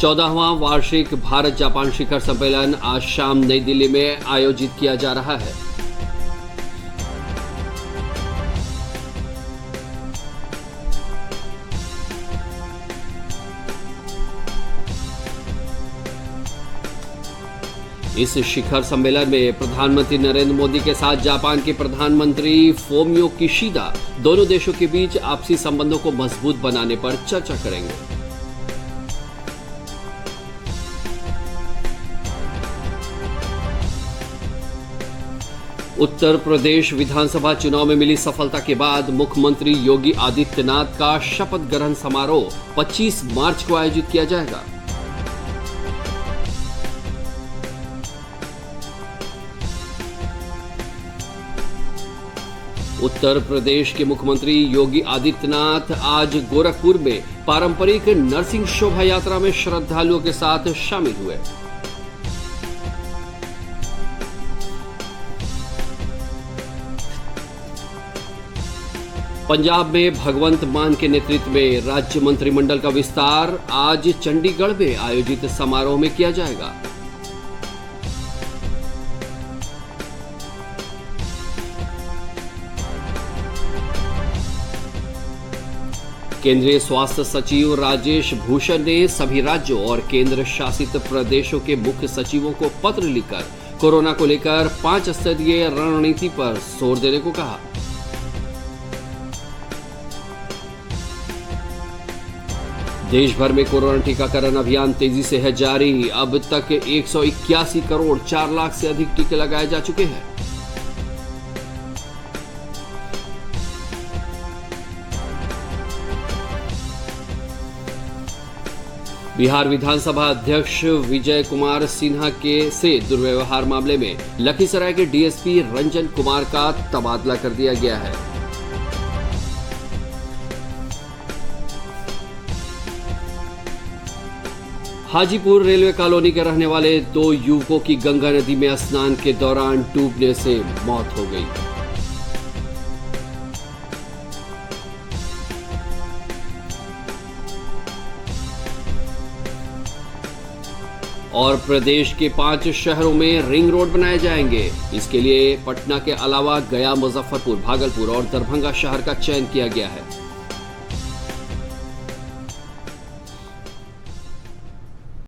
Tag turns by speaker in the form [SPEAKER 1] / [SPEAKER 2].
[SPEAKER 1] 14वां वार्षिक भारत जापान शिखर सम्मेलन आज शाम नई दिल्ली में आयोजित किया जा रहा है। इस शिखर सम्मेलन में प्रधानमंत्री नरेंद्र मोदी के साथ जापान के प्रधानमंत्री फूमियो किशिदा दोनों देशों के बीच आपसी संबंधों को मजबूत बनाने पर चर्चा करेंगे। उत्तर प्रदेश विधानसभा चुनाव में मिली सफलता के बाद मुख्यमंत्री योगी आदित्यनाथ का शपथ ग्रहण समारोह 25 मार्च को आयोजित किया जाएगा। उत्तर प्रदेश के मुख्यमंत्री योगी आदित्यनाथ आज गोरखपुर में पारंपरिक नरसिंह शोभा यात्रा में श्रद्धालुओं के साथ शामिल हुए। पंजाब में भगवंत मान के नेतृत्व में राज्य मंत्रिमंडल का विस्तार आज चंडीगढ़ में आयोजित समारोह में किया जाएगा। केंद्रीय स्वास्थ्य सचिव राजेश भूषण ने सभी राज्यों और केंद्र शासित प्रदेशों के मुख्य सचिवों को पत्र लिखकर कोरोना को लेकर 5 स्तरीय रणनीति पर जोर देने को कहा। देश भर में कोरोना टीकाकरण अभियान तेजी से है जारी। अब तक 181 करोड़ 4 लाख से अधिक टीके लगाए जा चुके हैं। बिहार विधानसभा अध्यक्ष विजय कुमार सिन्हा से दुर्व्यवहार मामले में लखीसराय के डीएसपी रंजन कुमार का तबादला कर दिया गया है। हाजीपुर रेलवे कॉलोनी के रहने वाले 2 युवकों की गंगा नदी में स्नान के दौरान डूबने से मौत हो गई। और प्रदेश के 5 शहरों में रिंग रोड बनाए जाएंगे। इसके लिए पटना के अलावा गया, मुजफ्फरपुर, भागलपुर और दरभंगा शहर का चयन किया गया है।